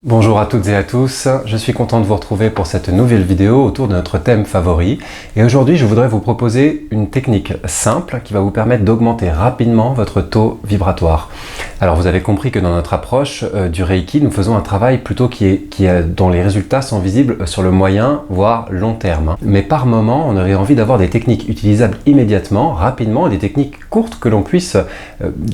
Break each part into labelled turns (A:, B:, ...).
A: Bonjour à toutes et à tous, je suis content de vous retrouver pour cette nouvelle vidéo autour de notre thème favori. Et aujourd'hui, je voudrais vous proposer une technique simple qui va vous permettre d'augmenter rapidement votre taux vibratoire. Alors vous avez compris que dans notre approche du Reiki, nous faisons un travail plutôt dont les résultats sont visibles sur le moyen, voire long terme. Mais par moment, on aurait envie d'avoir des techniques utilisables immédiatement, rapidement, et des techniques courtes que l'on puisse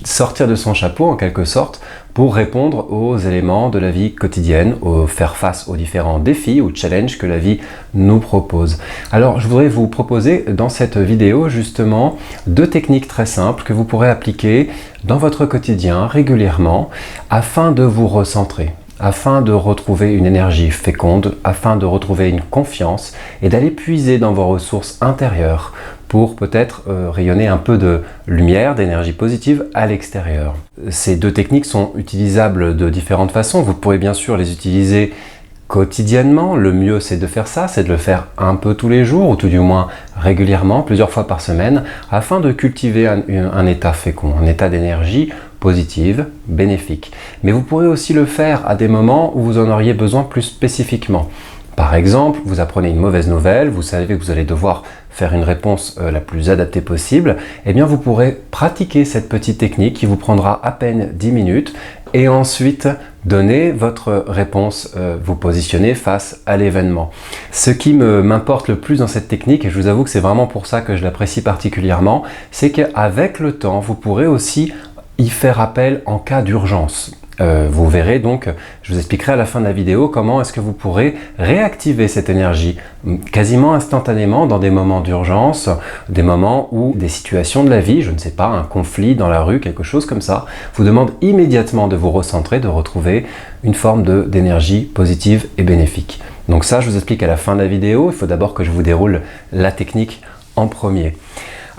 A: sortir de son chapeau en quelque sorte, pour répondre aux éléments de la vie quotidienne, faire face aux différents défis ou challenges que la vie nous propose. Alors je voudrais vous proposer dans cette vidéo justement deux techniques très simples que vous pourrez appliquer dans votre quotidien régulièrement afin de vous recentrer, afin de retrouver une énergie féconde, afin de retrouver une confiance et d'aller puiser dans vos ressources intérieures pour peut-être rayonner un peu de lumière, d'énergie positive à l'extérieur. Ces deux techniques sont utilisables de différentes façons. Vous pourrez bien sûr les utiliser quotidiennement. Le mieux c'est de faire ça, c'est de le faire un peu tous les jours ou tout du moins régulièrement, plusieurs fois par semaine, afin de cultiver un état fécond, un état d'énergie positive, bénéfique. Mais vous pourrez aussi le faire à des moments où vous en auriez besoin plus spécifiquement. Par exemple, vous apprenez une mauvaise nouvelle, vous savez que vous allez devoir faire une réponse la plus adaptée possible, eh bien vous pourrez pratiquer cette petite technique qui vous prendra à peine 10 minutes et ensuite donner votre réponse, vous positionner face à l'événement. Ce qui m'importe le plus dans cette technique, et je vous avoue que c'est vraiment pour ça que je l'apprécie particulièrement, c'est qu'avec le temps, vous pourrez aussi y faire appel en cas d'urgence. Vous verrez donc, je vous expliquerai à la fin de la vidéo comment est-ce que vous pourrez réactiver cette énergie quasiment instantanément dans des moments d'urgence, des moments où des situations de la vie, je ne sais pas, un conflit dans la rue, quelque chose comme ça, vous demande immédiatement de vous recentrer, de retrouver une forme d'énergie positive et bénéfique. Donc ça, je vous explique à la fin de la vidéo. Il faut d'abord que je vous déroule la technique en premier.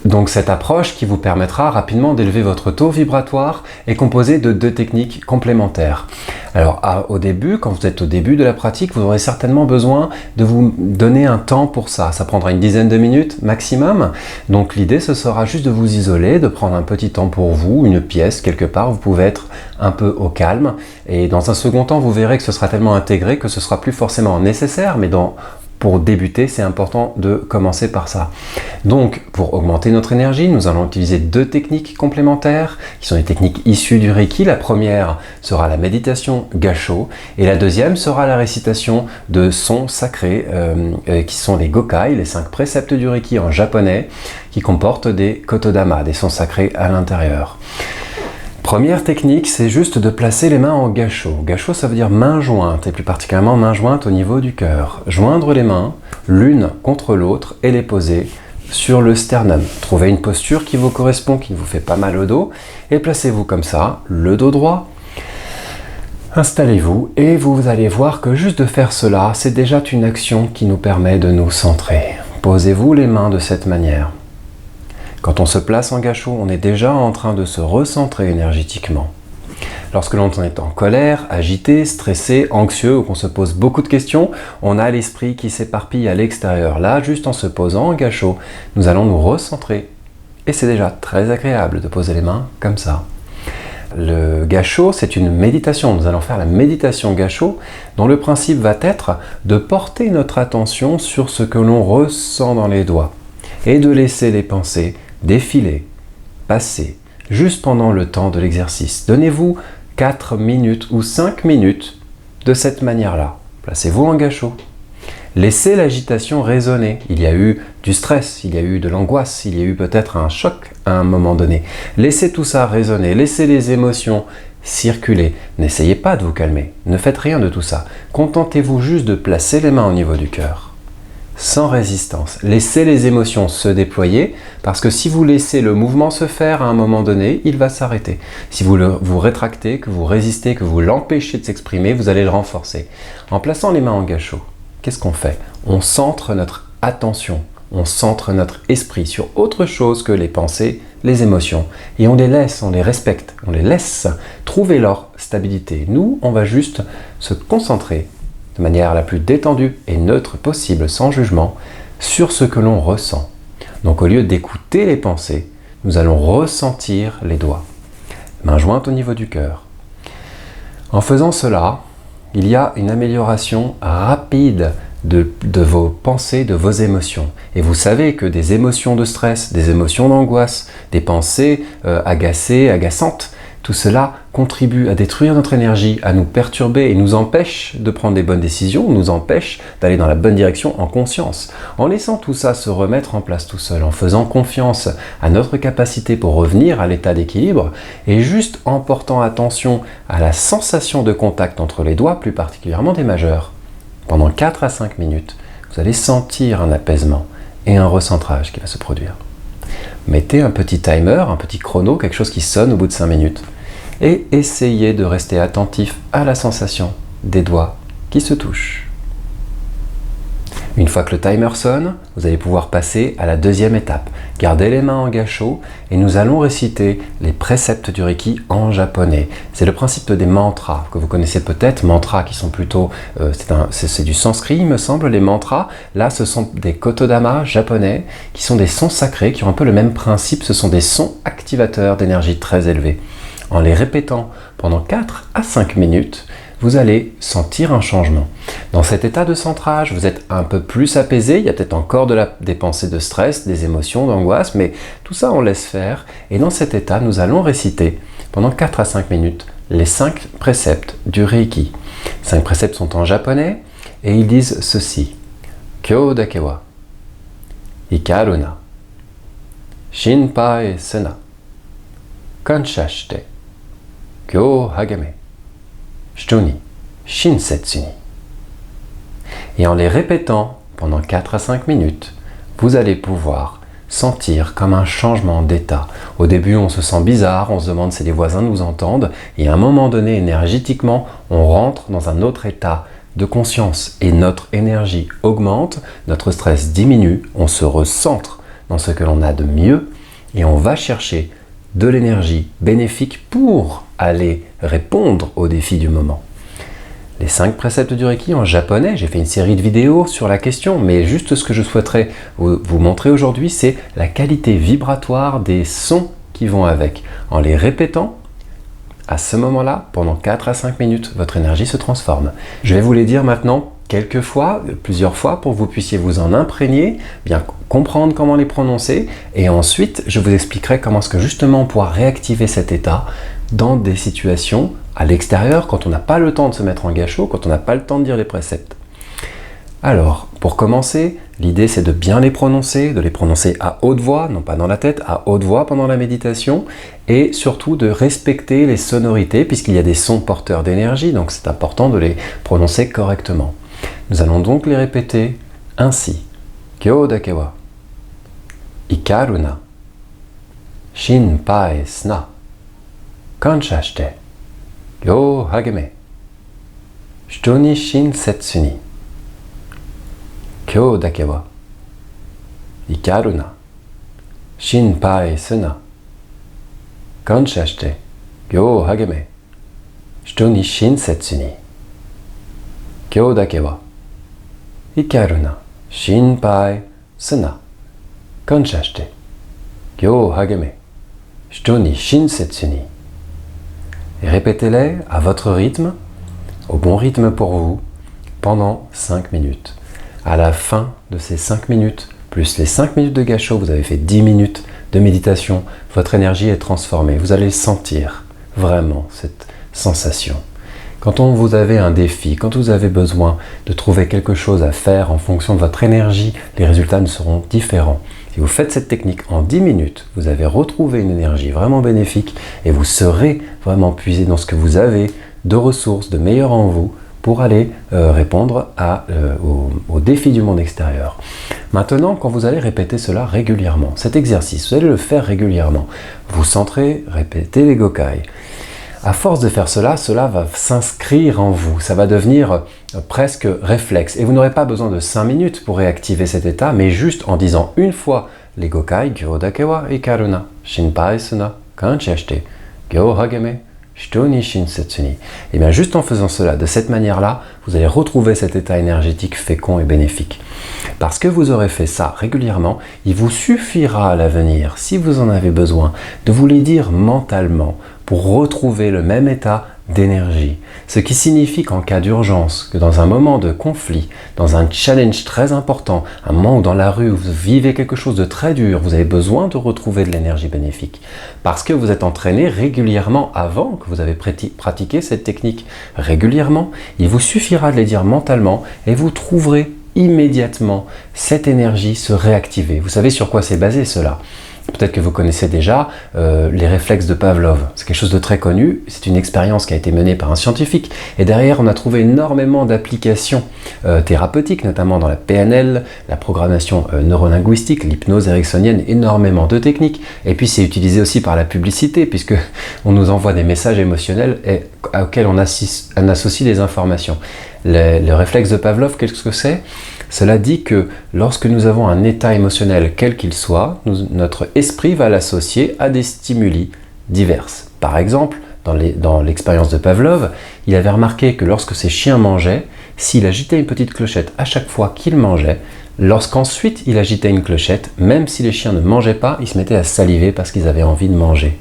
A: Donc cette approche qui vous permettra rapidement d'élever votre taux vibratoire est composée de deux techniques complémentaires. Alors au début, quand vous êtes au début de la pratique, vous aurez certainement besoin de vous donner un temps pour ça. Ça prendra une dizaine de minutes maximum. Donc l'idée ce sera juste de vous isoler, de prendre un petit temps pour vous, une pièce quelque part, vous pouvez être un peu au calme. Et dans un second temps, vous verrez que ce sera tellement intégré que ce sera plus forcément nécessaire, mais pour débuter, c'est important de commencer par ça. Donc, pour augmenter notre énergie, nous allons utiliser deux techniques complémentaires, qui sont des techniques issues du Reiki. La première sera la méditation Gassho, et la deuxième sera la récitation de sons sacrés, qui sont les Gokai, les 5 préceptes du Reiki en japonais, qui comportent des Kotodama, des sons sacrés à l'intérieur. Première technique, c'est juste de placer les mains en Gassho. Gassho, ça veut dire main jointe, et plus particulièrement main jointe au niveau du cœur. Joindre les mains, l'une contre l'autre, et les poser sur le sternum. Trouvez une posture qui vous correspond, qui ne vous fait pas mal au dos, et placez-vous comme ça, le dos droit. Installez-vous, et vous allez voir que juste de faire cela, c'est déjà une action qui nous permet de nous centrer. Posez-vous les mains de cette manière. Quand on se place en Gassho, on est déjà en train de se recentrer énergétiquement. Lorsque l'on est en colère, agité, stressé, anxieux ou qu'on se pose beaucoup de questions, on a l'esprit qui s'éparpille à l'extérieur. Là, juste en se posant en Gassho, nous allons nous recentrer. Et c'est déjà très agréable de poser les mains comme ça. Le Gassho, c'est une méditation. Nous allons faire la méditation Gassho, dont le principe va être de porter notre attention sur ce que l'on ressent dans les doigts et de laisser les pensées défiler, passer, juste pendant le temps de l'exercice. Donnez-vous 4 minutes ou 5 minutes de cette manière-là. Placez-vous en Gassho. Laissez l'agitation résonner. Il y a eu du stress, il y a eu de l'angoisse, il y a eu peut-être un choc à un moment donné. Laissez tout ça résonner, laissez les émotions circuler. N'essayez pas de vous calmer, ne faites rien de tout ça. Contentez-vous juste de placer les mains au niveau du cœur. Sans résistance. Laissez les émotions se déployer, parce que si vous laissez le mouvement se faire à un moment donné, il va s'arrêter. Si vous rétractez, que vous résistez, que vous l'empêchez de s'exprimer, vous allez le renforcer. En plaçant les mains en Gassho, qu'est-ce qu'on fait? On centre notre attention, on centre notre esprit sur autre chose que les pensées, les émotions, et on les laisse, on les respecte, on les laisse trouver leur stabilité. Nous, on va juste se concentrer de manière la plus détendue et neutre possible, sans jugement, sur ce que l'on ressent. Donc au lieu d'écouter les pensées, nous allons ressentir les doigts. Main jointe au niveau du cœur. En faisant cela, il y a une amélioration rapide de vos pensées, de vos émotions. Et vous savez que des émotions de stress, des émotions d'angoisse, des pensées agacées, agaçantes, tout cela contribue à détruire notre énergie, à nous perturber et nous empêche de prendre des bonnes décisions, nous empêche d'aller dans la bonne direction en conscience. En laissant tout ça se remettre en place tout seul, en faisant confiance à notre capacité pour revenir à l'état d'équilibre et juste en portant attention à la sensation de contact entre les doigts, plus particulièrement des majeurs, pendant 4 à 5 minutes, vous allez sentir un apaisement et un recentrage qui va se produire. Mettez un petit timer, un petit chrono, quelque chose qui sonne au bout de 5 minutes. Et essayez de rester attentif à la sensation des doigts qui se touchent. Une fois que le timer sonne, vous allez pouvoir passer à la deuxième étape. Gardez les mains en gâchot et nous allons réciter les préceptes du Reiki en japonais. C'est le principe des mantras que vous connaissez peut-être, mantras qui sont plutôt, c'est du sanskrit il me semble, les mantras. Là ce sont des kotodama japonais qui sont des sons sacrés qui ont un peu le même principe, ce sont des sons activateurs d'énergie très élevée. En les répétant pendant 4 à 5 minutes, vous allez sentir un changement. Dans cet état de centrage, vous êtes un peu plus apaisé, il y a peut-être encore des pensées de stress, des émotions, d'angoisse, mais tout ça on laisse faire. Et dans cet état, nous allons réciter pendant 4 à 5 minutes les 5 préceptes du Reiki. 5 préceptes sont en japonais et ils disent ceci. Kyo dake wa hikaru na shinpai suna kansha shite kyo hagame shito ni shinsetsu ni. Et en les répétant pendant 4 à 5 minutes, vous allez pouvoir sentir comme un changement d'état. Au début, on se sent bizarre, on se demande si les voisins nous entendent, et à un moment donné, énergétiquement, on rentre dans un autre état de conscience et notre énergie augmente, notre stress diminue, on se recentre dans ce que l'on a de mieux et on va chercher de l'énergie bénéfique pour aller répondre aux défis du moment. Les 5 préceptes du Reiki en japonais, j'ai fait une série de vidéos sur la question, mais juste ce que je souhaiterais vous montrer aujourd'hui, c'est la qualité vibratoire des sons qui vont avec. En les répétant, à ce moment-là, pendant 4 à 5 minutes, votre énergie se transforme. Je vais vous les dire maintenant quelques fois, plusieurs fois, pour que vous puissiez vous en imprégner, bien comprendre comment les prononcer, et ensuite, je vous expliquerai comment est-ce que justement on pourra réactiver cet état dans des situations à l'extérieur, quand on n'a pas le temps de se mettre en gâchot, quand on n'a pas le temps de dire les préceptes. Alors, pour commencer, l'idée c'est de bien les prononcer, de les prononcer à haute voix, non pas dans la tête, à haute voix pendant la méditation, et surtout de respecter les sonorités, puisqu'il y a des sons porteurs d'énergie, donc c'est important de les prononcer correctement. Nous allons donc les répéter ainsi. Kyo dake wa hikaru na shinpai suna kansha shite kyo hagame shito ni shinsetsu ni. Kyo dake wa hikaru na shinpai suna kansha shite kyo hagame shito ni shinsetsu ni. Kyo dake wa hikaru na shinpai suna kansha shite kyo hagame shito ni shinsetsu ni. Et répétez-les à votre rythme, au bon rythme pour vous, pendant 5 minutes. À la fin de ces 5 minutes, plus les 5 minutes de gâchot, vous avez fait 10 minutes de méditation, votre énergie est transformée. Vous allez sentir vraiment cette sensation. Quand vous avez un défi, quand vous avez besoin de trouver quelque chose à faire en fonction de votre énergie, les résultats ne seront différents. Si vous faites cette technique en 10 minutes, vous avez retrouvé une énergie vraiment bénéfique et vous serez vraiment puisé dans ce que vous avez de ressources, de meilleur en vous pour aller répondre aux défis du monde extérieur. Maintenant, quand vous allez répéter cela régulièrement, cet exercice, vous allez le faire régulièrement. Vous centrez, répétez les Gokai. À force de faire cela, cela va s'inscrire en vous, ça va devenir presque réflexe. Et vous n'aurez pas besoin de 5 minutes pour réactiver cet état, mais juste en disant une fois les Gokai, Kyo dake wa hikaru na shinpai suna kansha shite kyo hagame shito ni shinsetsu ni. Et bien juste en faisant cela, de cette manière-là, vous allez retrouver cet état énergétique fécond et bénéfique. Parce que vous aurez fait ça régulièrement, il vous suffira à l'avenir, si vous en avez besoin, de vous les dire mentalement pour retrouver le même état d'énergie. Ce qui signifie qu'en cas d'urgence, que dans un moment de conflit, dans un challenge très important, un moment où dans la rue vous vivez quelque chose de très dur, vous avez besoin de retrouver de l'énergie bénéfique. Parce que vous êtes entraîné régulièrement avant que vous avez pratiqué cette technique régulièrement, il vous suffira de les dire mentalement et vous trouverez immédiatement cette énergie se réactiver. Vous savez sur quoi c'est basé cela? Peut-être que vous connaissez déjà les réflexes de Pavlov. C'est quelque chose de très connu, c'est une expérience qui a été menée par un scientifique. Et derrière, on a trouvé énormément d'applications thérapeutiques, notamment dans la PNL, la programmation neurolinguistique, l'hypnose ericksonienne, énormément de techniques. Et puis c'est utilisé aussi par la publicité, puisque on nous envoie des messages émotionnels auxquels on associe des informations. Le réflexe de Pavlov, qu'est-ce que c'est? Cela dit que lorsque nous avons un état émotionnel quel qu'il soit, notre esprit va l'associer à des stimuli divers. Par exemple, dans l'expérience de Pavlov, il avait remarqué que lorsque ses chiens mangeaient, s'il agitait une petite clochette à chaque fois qu'il mangeait, lorsqu'ensuite il agitait une clochette, même si les chiens ne mangeaient pas, ils se mettaient à saliver parce qu'ils avaient envie de manger.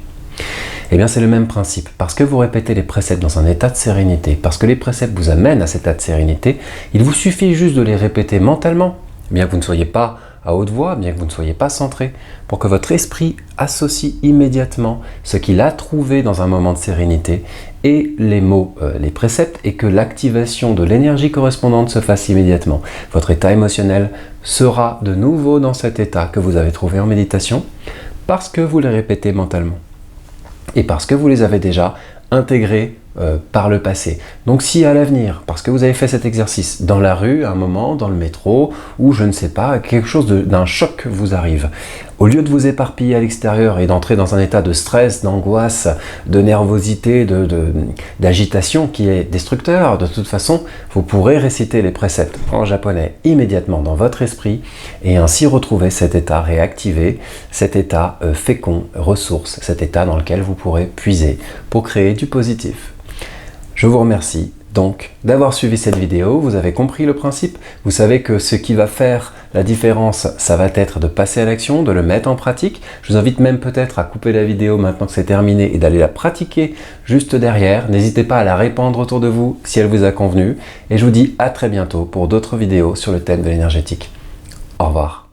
A: Eh bien c'est le même principe, parce que vous répétez les préceptes dans un état de sérénité, parce que les préceptes vous amènent à cet état de sérénité, il vous suffit juste de les répéter mentalement, bien que vous ne soyez pas à haute voix, bien que vous ne soyez pas centré, pour que votre esprit associe immédiatement ce qu'il a trouvé dans un moment de sérénité et les mots, les préceptes, et que l'activation de l'énergie correspondante se fasse immédiatement. Votre état émotionnel sera de nouveau dans cet état que vous avez trouvé en méditation, parce que vous les répétez mentalement. Et parce que vous les avez déjà intégrés par le passé. Donc si à l'avenir, parce que vous avez fait cet exercice dans la rue, à un moment, dans le métro, ou je ne sais pas, quelque chose d'un choc vous arrive, au lieu de vous éparpiller à l'extérieur et d'entrer dans un état de stress, d'angoisse, de nervosité, d'agitation qui est destructeur, de toute façon, vous pourrez réciter les préceptes en japonais immédiatement dans votre esprit et ainsi retrouver cet état réactivé, cet état fécond, ressource, cet état dans lequel vous pourrez puiser pour créer du positif. Je vous remercie donc d'avoir suivi cette vidéo, vous avez compris le principe, vous savez que ce qui va faire la différence, ça va être de passer à l'action, de le mettre en pratique. Je vous invite même peut-être à couper la vidéo maintenant que c'est terminé et d'aller la pratiquer juste derrière. N'hésitez pas à la répandre autour de vous si elle vous a convenu. Et je vous dis à très bientôt pour d'autres vidéos sur le thème de l'énergétique. Au revoir.